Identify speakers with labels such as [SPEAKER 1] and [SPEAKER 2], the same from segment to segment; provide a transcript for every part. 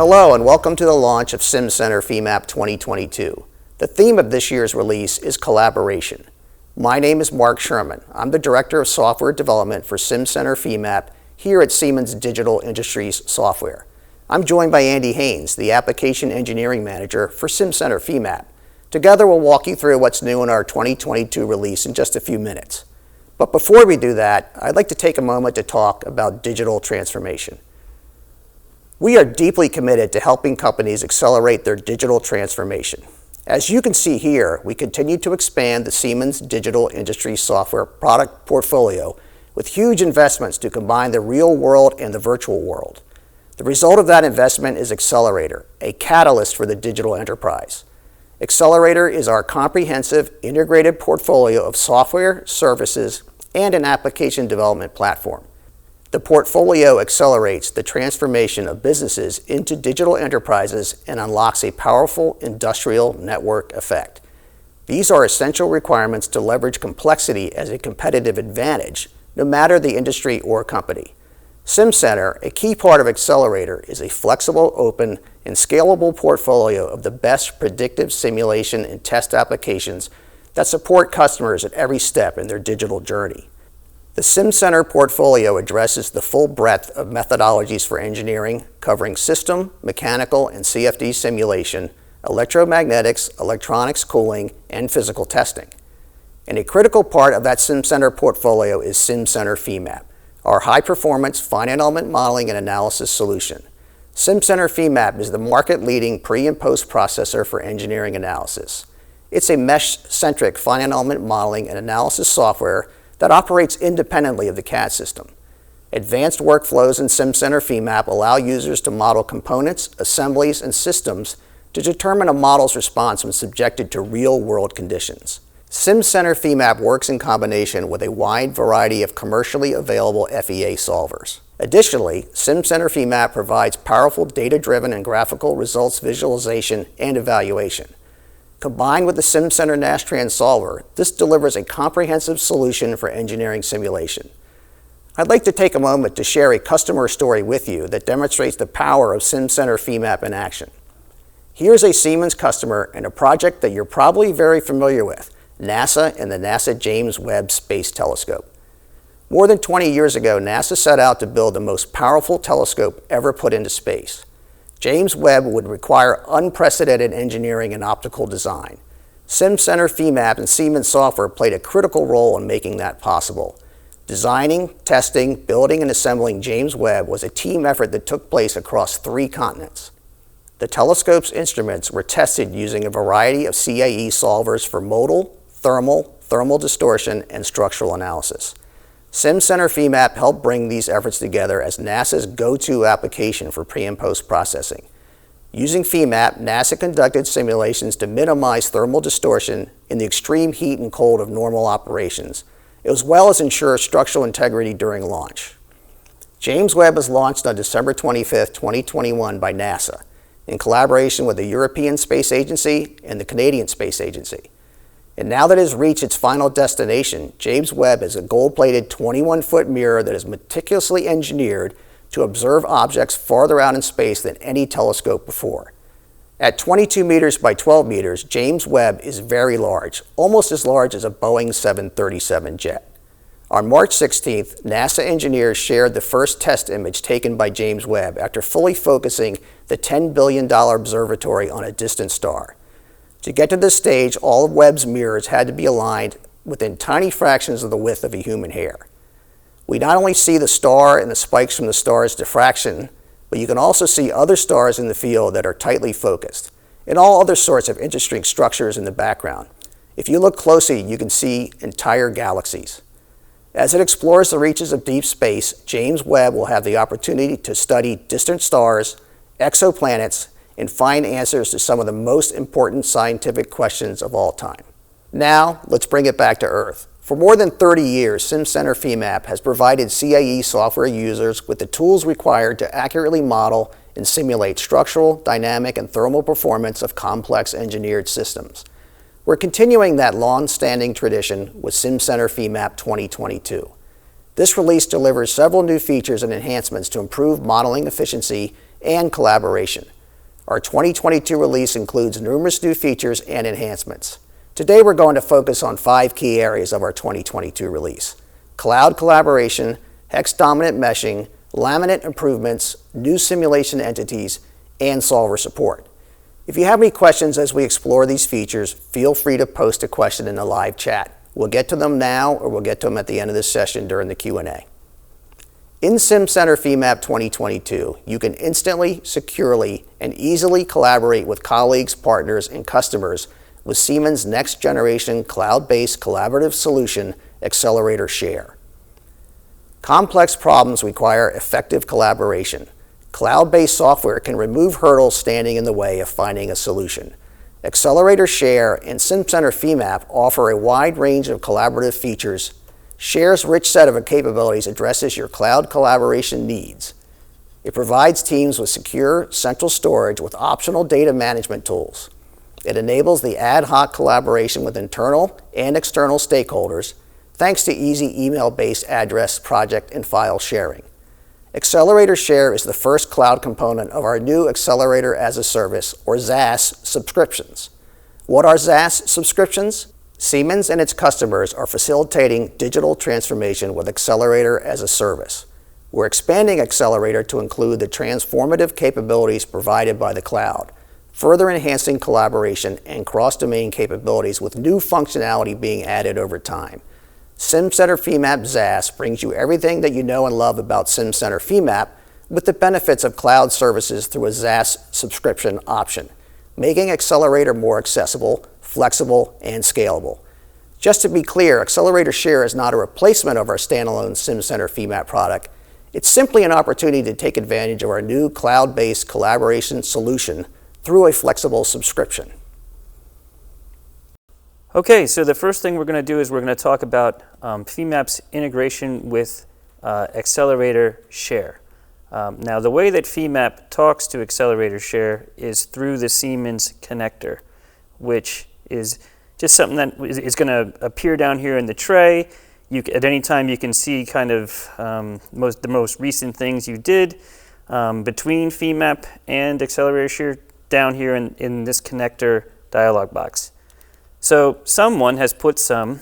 [SPEAKER 1] Hello and welcome to the launch of Simcenter Femap 2022. The theme of this year's release is collaboration. My name is Mark Sherman. I'm the Director of Software Development for Simcenter Femap here at Siemens Digital Industries Software. I'm joined by Andy Haynes, the Application Engineering Manager for Simcenter Femap. Together we'll walk you through what's new in our 2022 release in just a few minutes. But before we do that, I'd like to take a moment to talk about digital transformation. We are deeply committed to helping companies accelerate their digital transformation. As you can see here, we continue to expand the Siemens Digital Industries Software product portfolio with huge investments to combine the real world and the virtual world. The result of that investment is Accelerator, a catalyst for the digital enterprise. Accelerator is our comprehensive, integrated portfolio of software, services, and an application development platform. The portfolio accelerates the transformation of businesses into digital enterprises and unlocks a powerful industrial network effect. These are essential requirements to leverage complexity as a competitive advantage, no matter the industry or company. Simcenter, a key part of Accelerator, is a flexible, open, and scalable portfolio of the best predictive simulation and test applications that support customers at every step in their digital journey. The Simcenter portfolio addresses the full breadth of methodologies for engineering, covering system, mechanical, and CFD simulation, electromagnetics, electronics cooling, and physical testing. And a critical part of that Simcenter portfolio is Simcenter Femap, our high-performance finite element modeling and analysis solution. Simcenter Femap is the market-leading pre- and post-processor for engineering analysis. It's a mesh-centric finite element modeling and analysis software that operates independently of the CAD system. Advanced workflows in Simcenter Femap allow users to model components, assemblies, and systems to determine a model's response when subjected to real-world conditions. Simcenter Femap works in combination with a wide variety of commercially available FEA solvers. Additionally, Simcenter Femap provides powerful data-driven and graphical results visualization and evaluation. Combined with the Simcenter NASTRAN solver, this delivers a comprehensive solution for engineering simulation. I'd like to take a moment to share a customer story with you that demonstrates the power of Simcenter Femap in action. Here's a Siemens customer and a project that you're probably very familiar with, NASA and the NASA James Webb Space Telescope. More than 20 years ago, NASA set out to build the most powerful telescope ever put into space. James Webb would require unprecedented engineering and optical design. Simcenter Femap and Siemens software played a critical role in making that possible. Designing, testing, building, and assembling James Webb was a team effort that took place across 3 continents. The telescope's instruments were tested using a variety of CAE solvers for modal, thermal distortion, and structural analysis. Simcenter Femap helped bring these efforts together as NASA's go-to application for pre- and post-processing. Using Femap, NASA conducted simulations to minimize thermal distortion in the extreme heat and cold of normal operations, as well as ensure structural integrity during launch. James Webb was launched on December 25, 2021 by NASA, in collaboration with the European Space Agency and the Canadian Space Agency. And now that it has reached its final destination, James Webb is a gold-plated 21-foot mirror that is meticulously engineered to observe objects farther out in space than any telescope before. At 22 meters by 12 meters, James Webb is very large, almost as large as a Boeing 737 jet. On March 16th, NASA engineers shared the first test image taken by James Webb after fully focusing the $10 billion observatory on a distant star. To get to this stage, all of Webb's mirrors had to be aligned within tiny fractions of the width of a human hair. We not only see the star and the spikes from the star's diffraction, but you can also see other stars in the field that are tightly focused, and all other sorts of interesting structures in the background. If you look closely, you can see entire galaxies. As it explores the reaches of deep space, James Webb will have the opportunity to study distant stars, exoplanets, and find answers to some of the most important scientific questions of all time. Now, let's bring it back to Earth. For more than 30 years, Simcenter Femap has provided CAE software users with the tools required to accurately model and simulate structural, dynamic, and thermal performance of complex engineered systems. We're continuing that long-standing tradition with Simcenter Femap 2022. This release delivers several new features and enhancements to improve modeling efficiency and collaboration. Our 2022 release includes numerous new features and enhancements. Today we're going to focus on 5 key areas of our 2022 release: cloud collaboration, Hex Dominant Meshing, laminate improvements, new simulation entities, and solver support. If you have any questions as we explore these features, feel free to post a question in the live chat. We'll get to them now, or we'll get to them at the end of this session during the Q&A. In Simcenter Femap 2022, you can instantly, securely, and easily collaborate with colleagues, partners, and customers with Siemens' next-generation cloud-based collaborative solution, Accelerator Share. Complex problems require effective collaboration. Cloud-based software can remove hurdles standing in the way of finding a solution. Accelerator Share and Simcenter Femap offer a wide range of collaborative features. Share's rich set of capabilities addresses your cloud collaboration needs. It provides teams with secure central storage with optional data management tools. It enables the ad hoc collaboration with internal and external stakeholders thanks to easy email-based address, project, and file sharing. Accelerator Share is the first cloud component of our new Accelerator as a Service, or ZaaS, subscriptions. What are ZaaS subscriptions? Siemens and its customers are facilitating digital transformation with Accelerator as a Service. We're expanding Accelerator to include the transformative capabilities provided by the cloud, further enhancing collaboration and cross-domain capabilities with new functionality being added over time. Simcenter Femap ZaaS brings you everything that you know and love about Simcenter Femap with the benefits of cloud services through a ZaaS subscription option, making Accelerator more accessible, flexible, and scalable. Just to be clear, Accelerator Share is not a replacement of our standalone Simcenter Femap product. It's simply an opportunity to take advantage of our new cloud-based collaboration solution through a flexible subscription.
[SPEAKER 2] Okay, so the first thing we're going to do is we're going to talk about Femap's integration with Accelerator Share. Now, the way that Femap talks to Accelerator Share is through the Siemens connector, which is just something that is going to appear down here in the tray. At any time, you can see kind of the most recent things you did between Femap and Accelerator Share down here in this connector dialog box. So someone has put some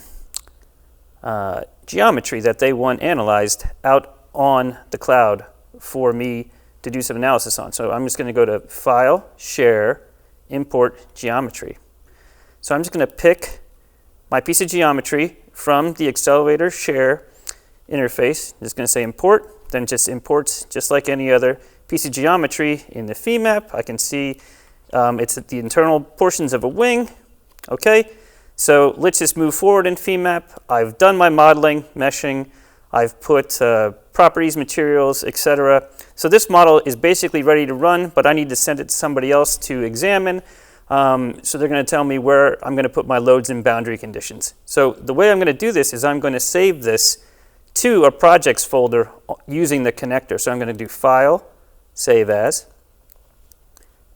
[SPEAKER 2] geometry that they want analyzed out on the cloud for me to do some analysis on. So I'm just going to go to File, Share, Import Geometry. So I'm just going to pick my piece of geometry from the Accelerator Share interface. I'm just going to say Import, then it just imports just like any other piece of geometry in the Femap. I can see it's at the internal portions of a wing. Okay, so let's just move forward in Femap. I've done my modeling, meshing. I've put properties, materials, etc. So this model is basically ready to run, but I need to send it to somebody else to examine. So they're going to tell me where I'm going to put my loads and boundary conditions. So the way I'm going to do this is I'm going to save this to a projects folder using the connector. So I'm going to do File, Save As,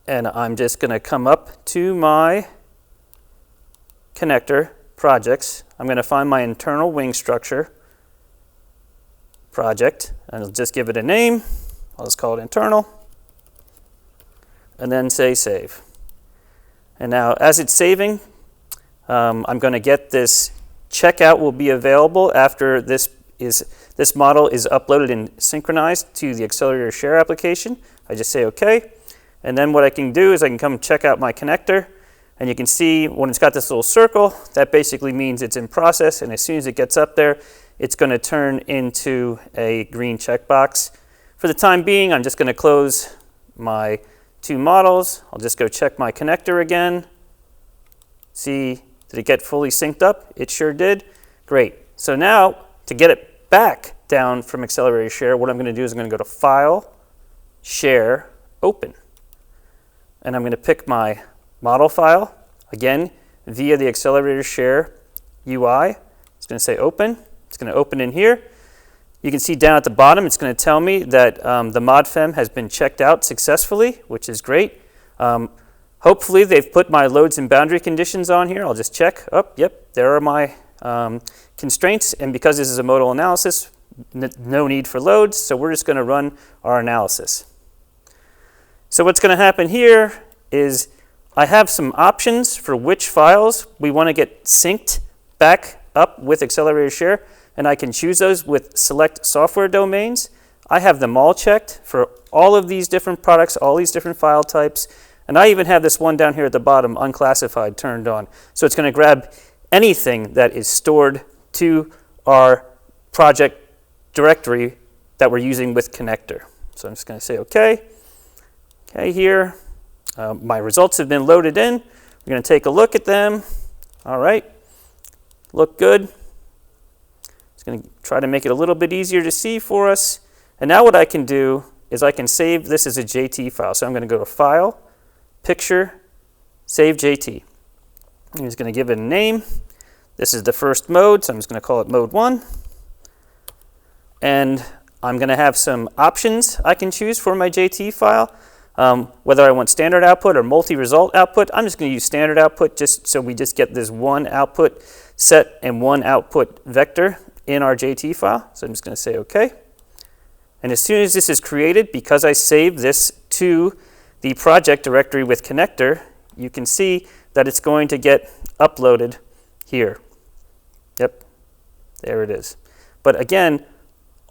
[SPEAKER 2] and I'm just going to come up to my connector, projects. I'm going to find my internal wing structure project, and I'll just give it a name. I'll just call it internal, and then say save. And now as it's saving, I'm going to get this checkout will be available after this model is uploaded and synchronized to the Accelerator Share application. I just say OK. And then what I can do is I can come check out my connector. And you can see when it's got this little circle, that basically means it's in process. And as soon as it gets up there, it's going to turn into a green checkbox. For the time being, I'm just going to close my 2 models. I'll just go check my connector again. See, did it get fully synced up? It sure did. Great. So now, to get it back down from Accelerator Share, what I'm going to do is I'm going to go to File, Share, Open. And I'm going to pick my model file, again, via the Accelerator Share UI. It's going to say Open. It's going to open in here. You can see down at the bottom, it's going to tell me that the ModFem has been checked out successfully, which is great. Hopefully, they've put my loads and boundary conditions on here. I'll just check. Oh, yep, there are my constraints. And because this is a modal analysis, no need for loads. So we're just going to run our analysis. So what's going to happen here is I have some options for which files we want to get synced back up with Accelerator Share, and I can choose those with select software domains. I have them all checked for all of these different products, all these different file types, and I even have this one down here at the bottom, unclassified, turned on. So it's going to grab anything that is stored to our project directory that we're using with connector. So I'm just going to say OK. OK here. My results have been loaded in. We're going to take a look at them. All right. Look good. It's going to try to make it a little bit easier to see for us. And now what I can do is I can save this as a JT file. So I'm going to go to File, Picture, Save JT. I'm just going to give it a name. This is the first mode, so I'm just going to call it Mode 1. And I'm going to have some options I can choose for my JT file. Whether I want standard output or multi-result output, I'm just going to use standard output just so we just get this one output set and one output vector in our JT file. So I'm just going to say OK. And as soon as this is created, because I saved this to the project directory with connector, you can see that it's going to get uploaded here. Yep, there it is. But again,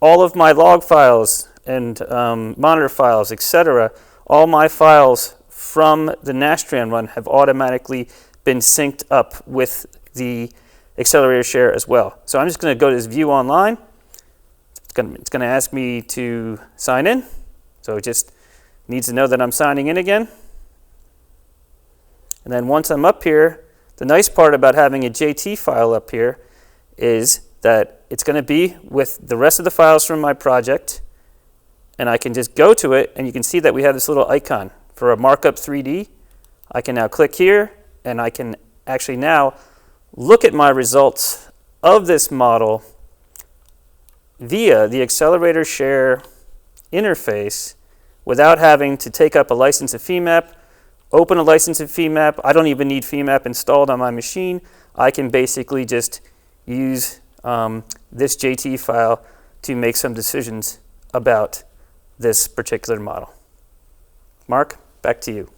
[SPEAKER 2] all of my log files and monitor files, etc., all my files from the NASTRAN run have automatically been synced up with the Accelerator Share as well. So I'm just going to go to this View Online. It's going to ask me to sign in. So it just needs to know that I'm signing in again. And then once I'm up here, the nice part about having a JT file up here is that it's going to be with the rest of the files from my project. And I can just go to it, and you can see that we have this little icon for a markup 3D. I can now click here, and I can actually now look at my results of this model via the Accelerator Share interface without having to take up a license of Femap, open a license of Femap. I don't even need Femap installed on my machine. I can basically just use this JT file to make some decisions about this particular model. Mark, back to you.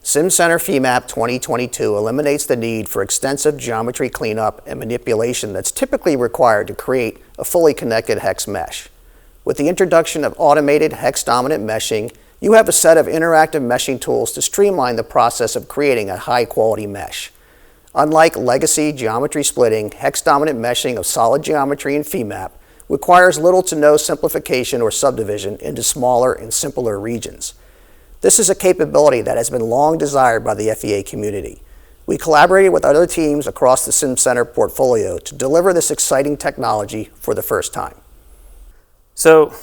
[SPEAKER 1] Simcenter Femap 2022 eliminates the need for extensive geometry cleanup and manipulation that's typically required to create a fully connected hex mesh. With the introduction of automated Hex Dominant Meshing, you have a set of interactive meshing tools to streamline the process of creating a high-quality mesh. Unlike legacy geometry splitting, Hex Dominant Meshing of solid geometry in Femap requires little to no simplification or subdivision into smaller and simpler regions. This is a capability that has been long desired by the FEA community. We collaborated with other teams across the Simcenter portfolio to deliver this exciting technology for the first time.
[SPEAKER 2] So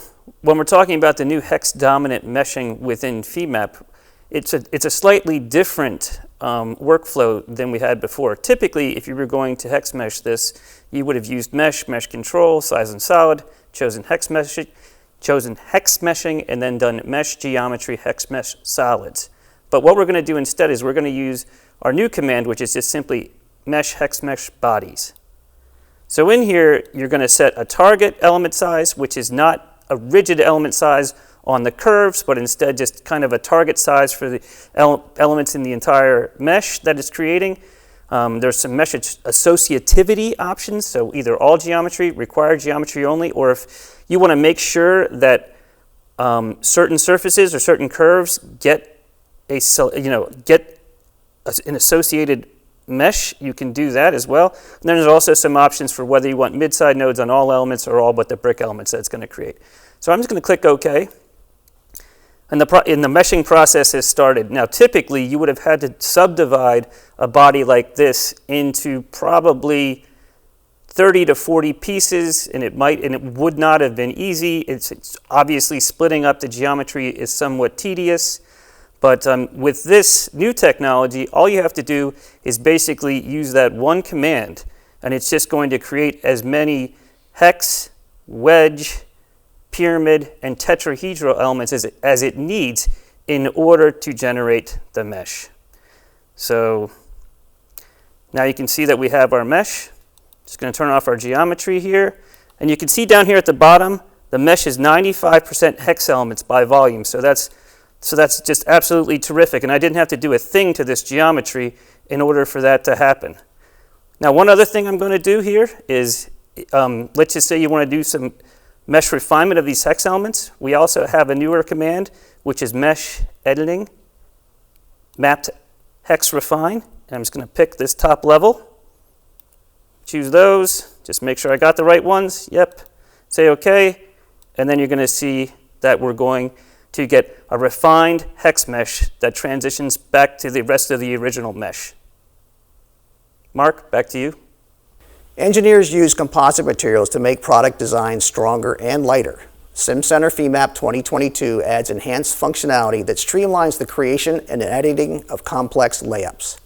[SPEAKER 2] when we're talking about the new Hex Dominant Meshing within Femap, it's a slightly different workflow than we had before. Typically, if you were going to hex mesh this, you would have used mesh control, size and solid, chosen hex meshing, and then done mesh geometry, hex mesh solids. But what we're going to do instead is we're going to use our new command, which is just simply mesh hex mesh bodies. So in here, you're going to set a target element size, which is not a rigid element size on the curves, but instead just kind of a target size for the elements in the entire mesh that it's creating. There's some mesh associativity options, so either all geometry, required geometry only, or if you want to make sure that certain surfaces or certain curves get an associated mesh, you can do that as well. And then there's also some options for whether you want mid-side nodes on all elements or all but the brick elements that it's going to create. So I'm just going to click OK. And the meshing process has started. Now, typically, you would have had to subdivide a body like this into probably 30 to 40 pieces, and it would not have been easy. It's obviously splitting up the geometry is somewhat tedious. But with this new technology, all you have to do is basically use that one command, and it's just going to create as many hex, wedge, pyramid, and tetrahedral elements as it needs in order to generate the mesh. So now you can see that we have our mesh. Just going to turn off our geometry here. And you can see down here at the bottom, the mesh is 95% hex elements by volume. So that's So that's just absolutely terrific, and I didn't have to do a thing to this geometry in order for that to happen. Now, one other thing I'm going to do here is, let's just say you want to do some mesh refinement of these hex elements. We also have a newer command, which is mesh editing, mapped hex refine. And I'm just going to pick this top level, choose those, just make sure I got the right ones. Yep, say OK, and then you're going to see that we're going to get a refined hex mesh that transitions back to the rest of the original mesh. Mark, back to you.
[SPEAKER 1] Engineers use composite materials to make product designs stronger and lighter. Simcenter Femap 2022 adds enhanced functionality that streamlines the creation and editing of complex layups.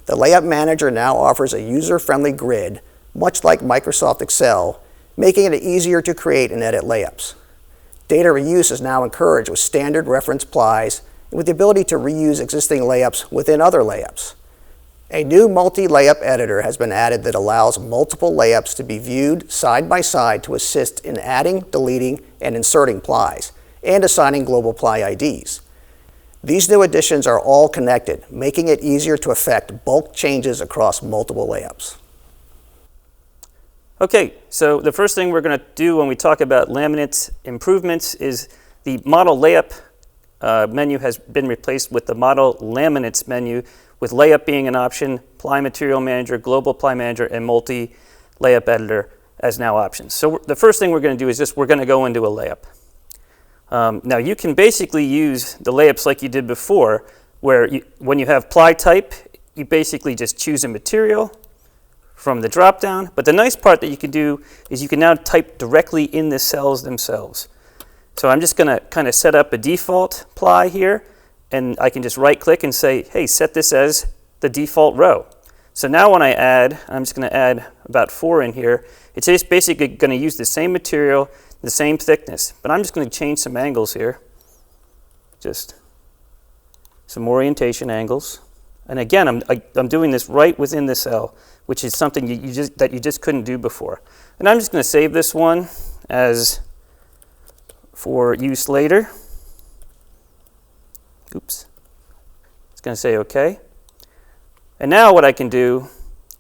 [SPEAKER 1] The Layout Manager now offers a user-friendly grid, much like Microsoft Excel, making it easier to create and edit layups. Data reuse is now encouraged with standard reference plies and with the ability to reuse existing layups within other layups. A new multi-layup editor has been added that allows multiple layups to be viewed side by side to assist in adding, deleting, and inserting plies, and assigning global ply IDs. These new additions are all connected, making it easier to effect bulk changes across multiple layups.
[SPEAKER 2] Okay, so the first thing we're going to do when we talk about laminate improvements is the model layup menu has been replaced with the model laminates menu, with layup being an option, ply material manager, global ply manager, and multi-layup editor as now options. So the first thing we're going to do is just we're going to go into a layup. Now you can basically use the layups like you did before, where when you have ply type, you basically just choose a material from the drop down. But the nice part that you can do is you can now type directly in the cells themselves. So I'm just going to kind of set up a default ply here, and I can just right click and say, hey, set this as the default row. So now when I add, I'm just going to add about 4 in here. It's just basically going to use the same material, the same thickness, but I'm just going to change some angles here. Just some orientation angles. And again, I'm doing this right within the cell, which is something you just couldn't do before. And I'm just going to save this one as for use later. Oops. It's going to say OK. And now what I can do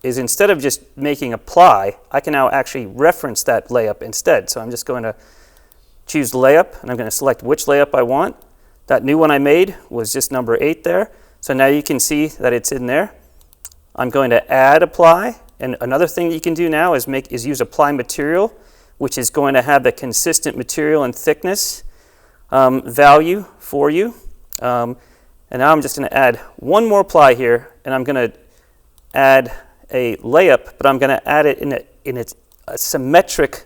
[SPEAKER 2] is instead of just making a ply, I can now actually reference that layup instead. So I'm just going to choose layup, and I'm going to select which layup I want. That new one I made was just number 8 there. So now you can see that it's in there. I'm going to add a ply, and another thing that you can do now is use a ply material, which is going to have a consistent material and thickness value for you. And now I'm just going to add one more ply here, and I'm going to add a layup, but I'm going to add it in a symmetric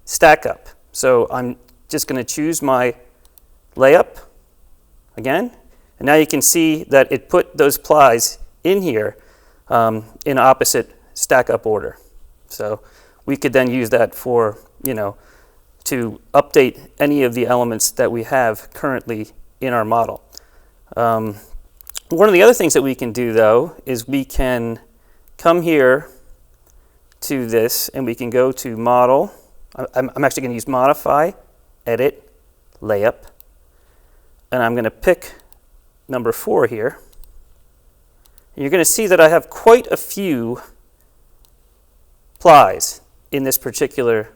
[SPEAKER 2] stack up. So I'm just going to choose my layup again, and now you can see that it put those plies in here in opposite stack up order. So we could then use that for, to update any of the elements that we have currently in our model. One of the other things that we can do, though, is we can come here to this, and we can go to Model. I'm actually going to use Modify, Edit, Layup, and I'm going to pick number 4 here. And you're going to see that I have quite a few plies in this particular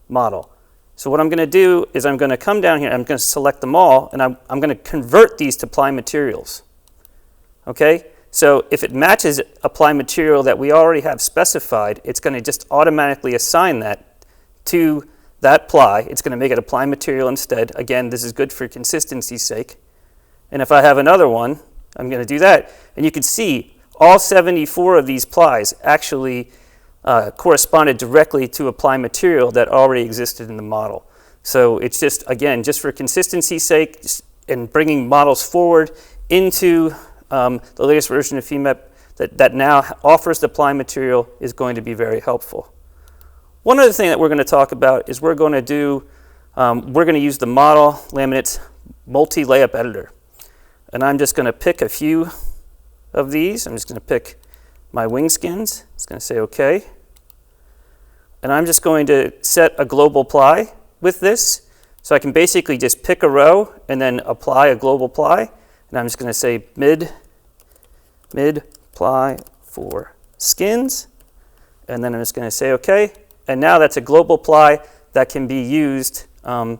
[SPEAKER 2] model. So what I'm going to do is I'm going to come down here, I'm going to select them all, and I'm going to convert these to ply materials. Okay? So if it matches a ply material that we already have specified, it's going to just automatically assign that to that ply. It's going to make it a ply material instead. Again, this is good for consistency's sake. And if I have another one, I'm going to do that. And you can see all 74 of these plies actually corresponded directly to a ply material that already existed in the model. So it's just, again, just for consistency's sake and bringing models forward into the latest version of Femap that now offers the ply material is going to be very helpful. One other thing that we're going to talk about is we're going to use the model Laminates multi-layup editor. And I'm just going to pick a few of these. I'm just going to pick my wing skins. It's going to say OK. And I'm just going to set a global ply with this. So I can basically just pick a row and then apply a global ply. And I'm just going to say mid ply for skins. And then I'm just going to say OK. And now that's a global ply that can be used on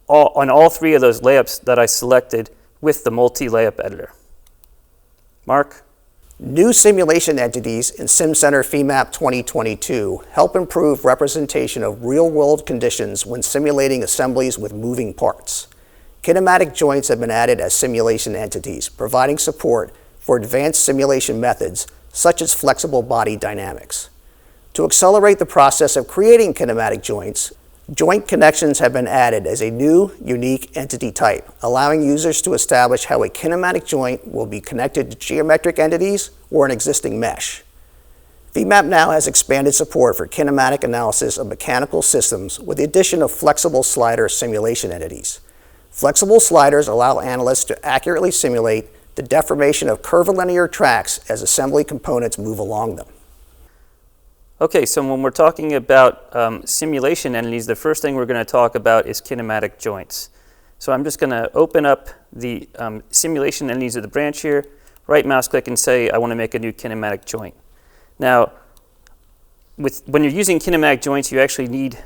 [SPEAKER 2] all three of those layups that I selected with the multi-layup editor. Mark?
[SPEAKER 1] New simulation entities in Simcenter Femap 2022 help improve representation of real-world conditions when simulating assemblies with moving parts. Kinematic joints have been added as simulation entities, providing support for advanced simulation methods such as flexible body dynamics. To accelerate the process of creating kinematic joints, joint connections have been added as a new, unique entity type, allowing users to establish how a kinematic joint will be connected to geometric entities or an existing mesh. Femap now has expanded support for kinematic analysis of mechanical systems with the addition of flexible slider simulation entities. Flexible sliders allow analysts to accurately simulate the deformation of curvilinear tracks as assembly components move along them.
[SPEAKER 2] Okay, so when we're talking about simulation entities, the first thing we're going to talk about is kinematic joints. So I'm just going to open up the simulation entities of the branch here, right mouse click and say I want to make a new kinematic joint. Now, when you're using kinematic joints, you actually need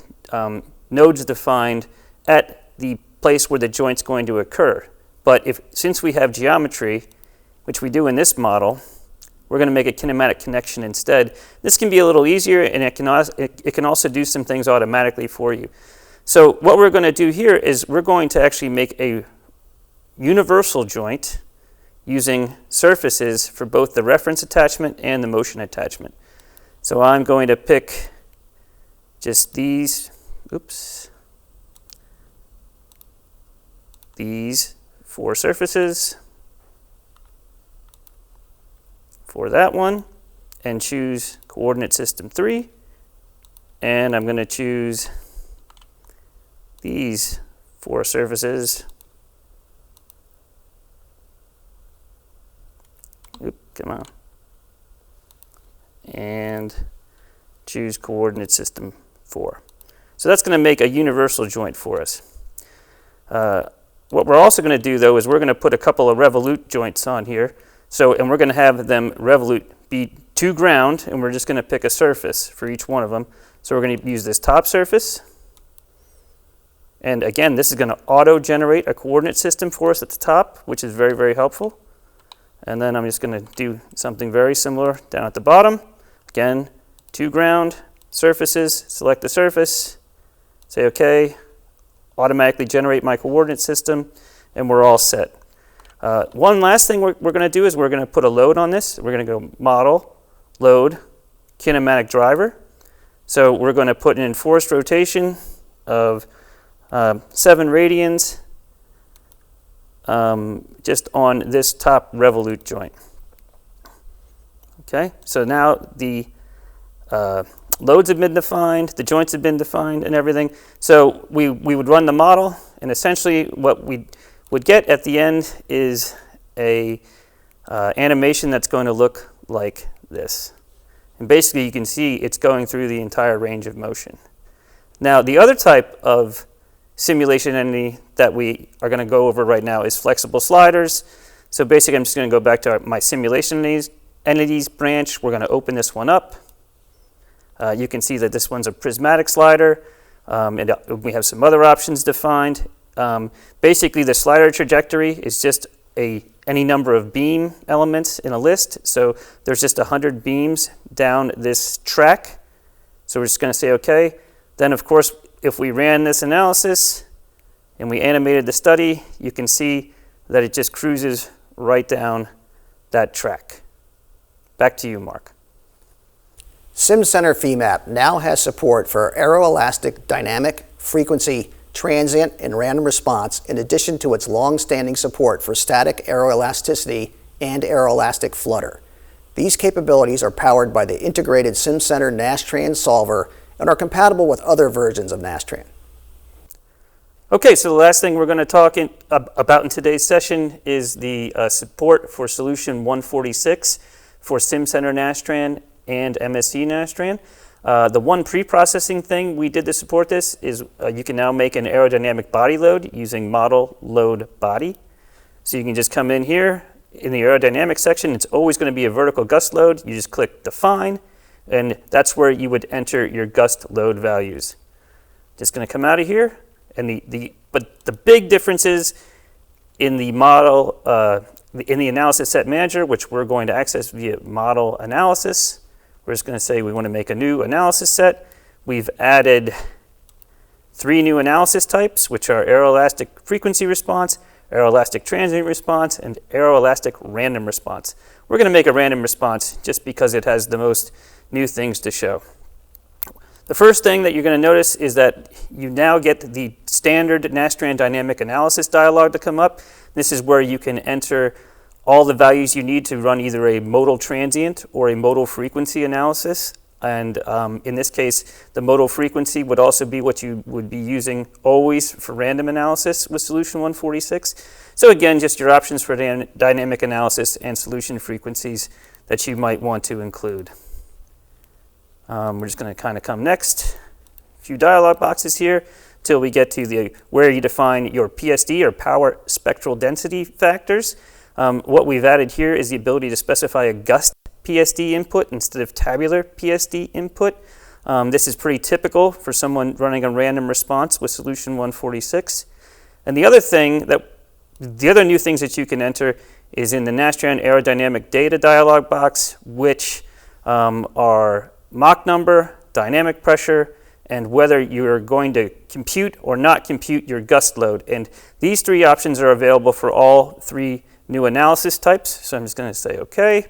[SPEAKER 2] nodes defined at the place where the joint's going to occur. But since we have geometry, which we do in this model, we're going to make a kinematic connection instead. This can be a little easier, and it can also do some things automatically for you. So what we're going to do here is we're going to actually make a universal joint using surfaces for both the reference attachment and the motion attachment. So I'm going to pick just these 4 surfaces for that one, and choose coordinate system 3, and I'm going to choose these 4 surfaces. Come on. And choose coordinate system 4. So that's going to make a universal joint for us. What we're also going to do, though, is we're going to put a couple of revolute joints on here. And we're going to have them revolute be to ground, and we're just going to pick a surface for each one of them. So we're going to use this top surface. And again, this is going to auto-generate a coordinate system for us at the top, which is very, very helpful. And then I'm just going to do something very similar down at the bottom. Again, to ground, surfaces, select the surface, say OK, automatically generate my coordinate system, and we're all set. One last thing we're going to do is we're going to put a load on this. We're going to go Model, Load, Kinematic Driver. So we're going to put an enforced rotation of 7 radians just on this top revolute joint. Okay, so now the loads have been defined, the joints have been defined and everything. So we would run the model, and essentially what we would get at the end is a animation that's going to look like this. And basically you can see it's going through the entire range of motion. Now the other type of simulation entity that we are going to go over right now is flexible sliders. So basically I'm just going to go back to my simulation entities branch. We're going to open this one up. You can see that this one's a prismatic slider, and we have some other options defined. Basically the slider trajectory is just any number of beam elements in a list. So there's just 100 beams down this track. So we're just going to say OK. Then of course if we ran this analysis and we animated the study, you can see that it just cruises right down that track. Back to you, Mark.
[SPEAKER 1] Simcenter Femap now has support for aeroelastic dynamic, frequency, transient, and random response, in addition to its long-standing support for static aeroelasticity and aeroelastic flutter. These capabilities are powered by the integrated Simcenter NASTRAN solver and are compatible with other versions of NASTRAN.
[SPEAKER 2] Okay, so the last thing we're going to talk about in today's session is the support for solution 146 for Simcenter NASTRAN and MSC NASTRAN. The one pre-processing thing we did to support this is you can now make an aerodynamic body load using model load body. So you can just come in here in the aerodynamic section. It's always going to be a vertical gust load. You just click define, and that's where you would enter your gust load values. Just going to come out of here, and but the big difference is in the model in the analysis set manager, which we're going to access via model analysis. We're just going to say we want to make a new analysis set. We've added 3 new analysis types, which are aeroelastic frequency response, aeroelastic transient response, and aeroelastic random response. We're going to make a random response just because it has the most new things to show. The first thing that you're going to notice is that you now get the standard NASTRAN dynamic analysis dialog to come up. This is where you can enter all the values you need to run either a modal transient or a modal frequency analysis. And in this case, the modal frequency would also be what you would be using always for random analysis with solution 146. So again, just your options for dynamic analysis and solution frequencies that you might want to include. We're just going to kind of come next. A few dialog boxes here till we get to where you define your PSD or power spectral density factors. What we've added here is the ability to specify a gust PSD input instead of tabular PSD input. This is pretty typical for someone running a random response with solution 146. And the other new things that you can enter is in the NASTRAN aerodynamic data dialog box, which are Mach number, dynamic pressure, and whether you're going to compute or not compute your gust load. And these 3 options are available for all 3 new analysis types. So I'm just going to say OK,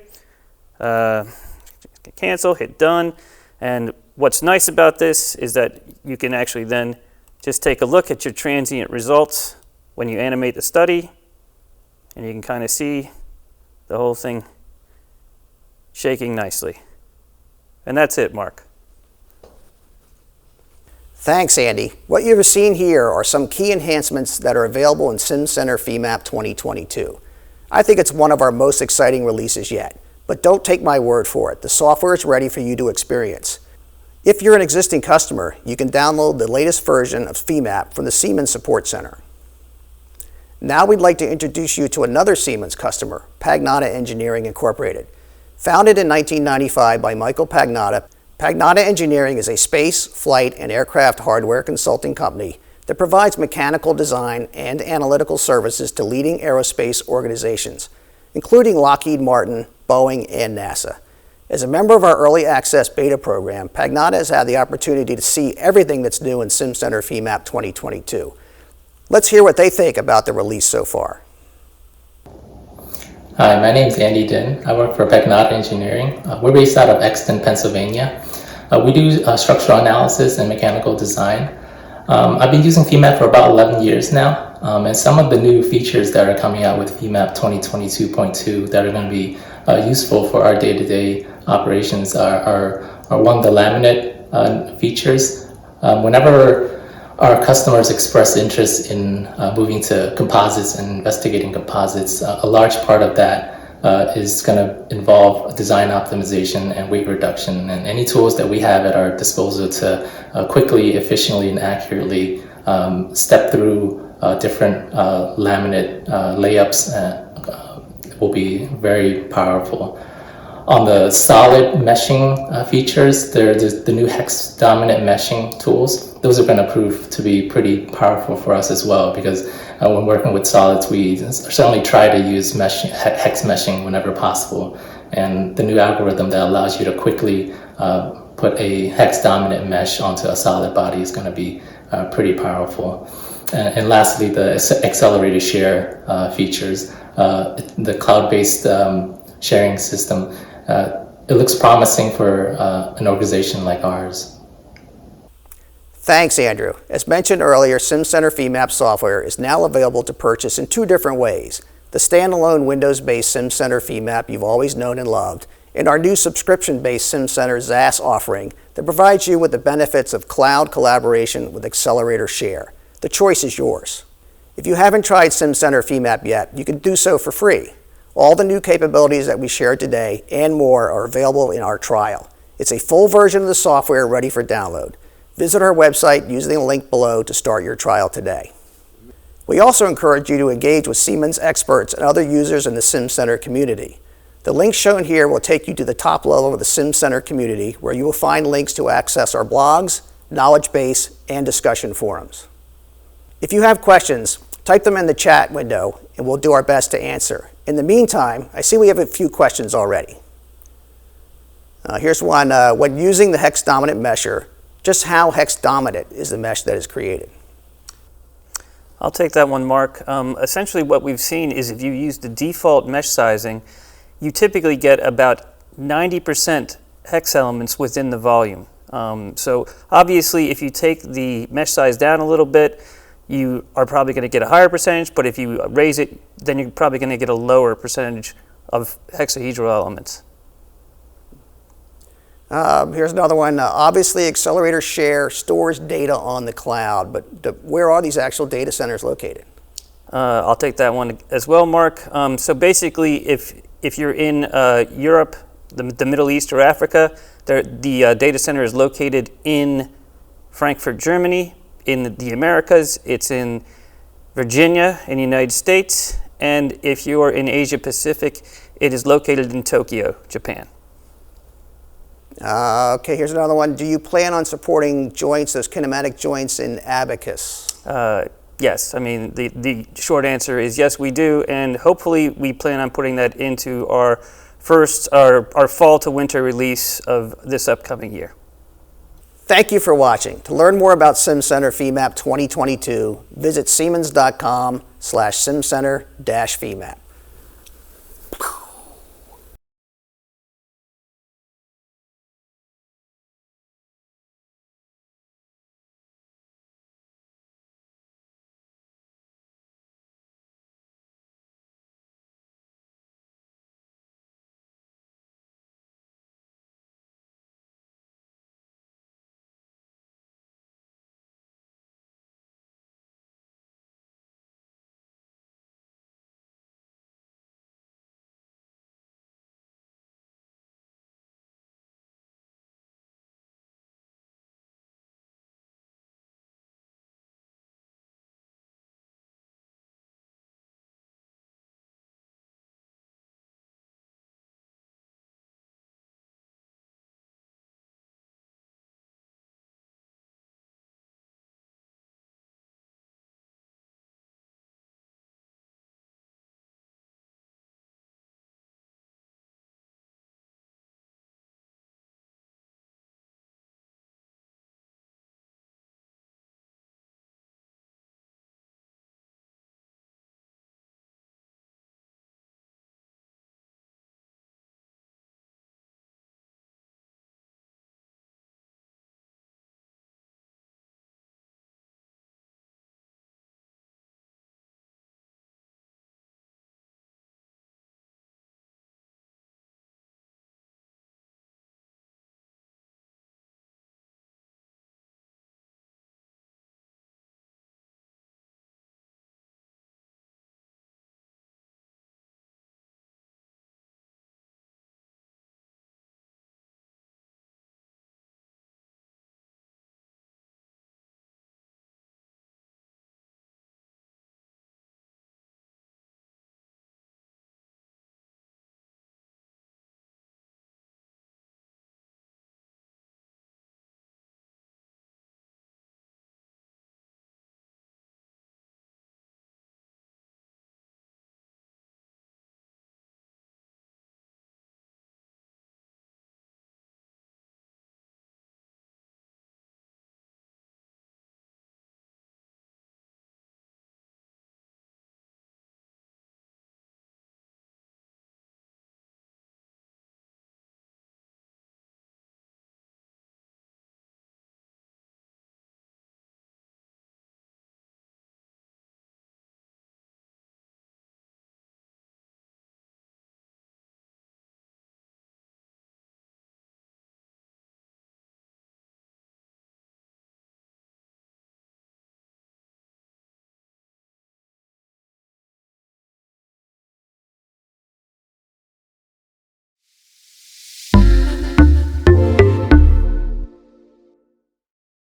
[SPEAKER 2] cancel, hit done. And what's nice about this is that you can actually then just take a look at your transient results when you animate the study, and you can kind of see the whole thing shaking nicely. And that's it, Mark.
[SPEAKER 1] Thanks, Andy. What you've seen here are some key enhancements that are available in Simcenter Femap 2022. I think it's one of our most exciting releases yet, but don't take my word for it. The software is ready for you to experience. If you're an existing customer, you can download the latest version of Femap from the Siemens Support Center. Now we'd like to introduce you to another Siemens customer, Pagnotta Engineering Incorporated. Founded in 1995 by Michael Pagnotta, Pagnotta Engineering is a space, flight, and aircraft hardware consulting company that provides mechanical design and analytical services to leading aerospace organizations, including Lockheed Martin, Boeing, and NASA. As a member of our early access beta program, Pagnotta has had the opportunity to see everything that's new in Simcenter Femap 2022. Let's hear what they think about the release so far.
[SPEAKER 3] Hi, my name is Andy Din. I work for Pagnotta Engineering. We're based out of Exton, Pennsylvania. We do structural analysis and mechanical design. I've been using Femap for about 11 years now, and some of the new features that are coming out with Femap 2022.2 that are going to be useful for our day-to-day operations are one, the laminate features. Whenever our customers express interest in moving to composites and investigating composites, a large part of that is going to involve design optimization and weight reduction, and any tools that we have at our disposal to quickly, efficiently, and accurately step through different laminate layups will be very powerful. On the solid meshing features, there's the new Hex Dominant Meshing tools. Those are going to prove to be pretty powerful for us as well, because when working with solids, we certainly try to use hex meshing whenever possible. And the new algorithm that allows you to quickly put a hex dominant mesh onto a solid body is going to be pretty powerful. And lastly, the Accelerator share features, the cloud-based sharing system. It looks promising for an organization like ours.
[SPEAKER 1] Thanks, Andrew. As mentioned earlier, Simcenter Femap software is now available to purchase in 2 different ways: the standalone Windows-based Simcenter Femap you've always known and loved, and our new subscription-based Simcenter ZAS offering that provides you with the benefits of cloud collaboration with Accelerator Share. The choice is yours. If you haven't tried Simcenter Femap yet, you can do so for free. All the new capabilities that we shared today and more are available in our trial. It's a full version of the software ready for download. Visit our website using the link below to start your trial today. We also encourage you to engage with Siemens experts and other users in the Simcenter community. The link shown here will take you to the top level of the Simcenter community, where you will find links to access our blogs, knowledge base, and discussion forums. If you have questions, type them in the chat window and we'll do our best to answer. In the meantime, I see we have a few questions already. Here's one. When using the Hex Dominant Mesher, just how Hex Dominant is the mesh that is created?
[SPEAKER 2] I'll take that one, Mark. Essentially what we've seen is if you use the default mesh sizing, you typically get about 90% hex elements within the volume. So obviously if you take the mesh size down a little bit, you are probably going to get a higher percentage, but if you raise it, then you're probably going to get a lower percentage of hexahedral elements.
[SPEAKER 1] Here's another one. Obviously, Accelerator stores data on the cloud, but where are these actual data centers located?
[SPEAKER 2] I'll take that one as well, Mark. So basically, if you're in Europe, the Middle East, or Africa, the data center is located in Frankfurt, Germany. In the Americas, it's in Virginia in the United States. And if you are in Asia Pacific, it is located in Tokyo, Japan.
[SPEAKER 1] Okay, here's another one. Do you plan on supporting joints, those kinematic joints in Abacus?
[SPEAKER 2] Yes, I mean, the short answer is yes, we do, and hopefully we plan on putting that into our fall to winter release of this upcoming year.
[SPEAKER 1] Thank you for watching. To learn more about Simcenter Femap 2022, visit siemens.com/simcenter-femap.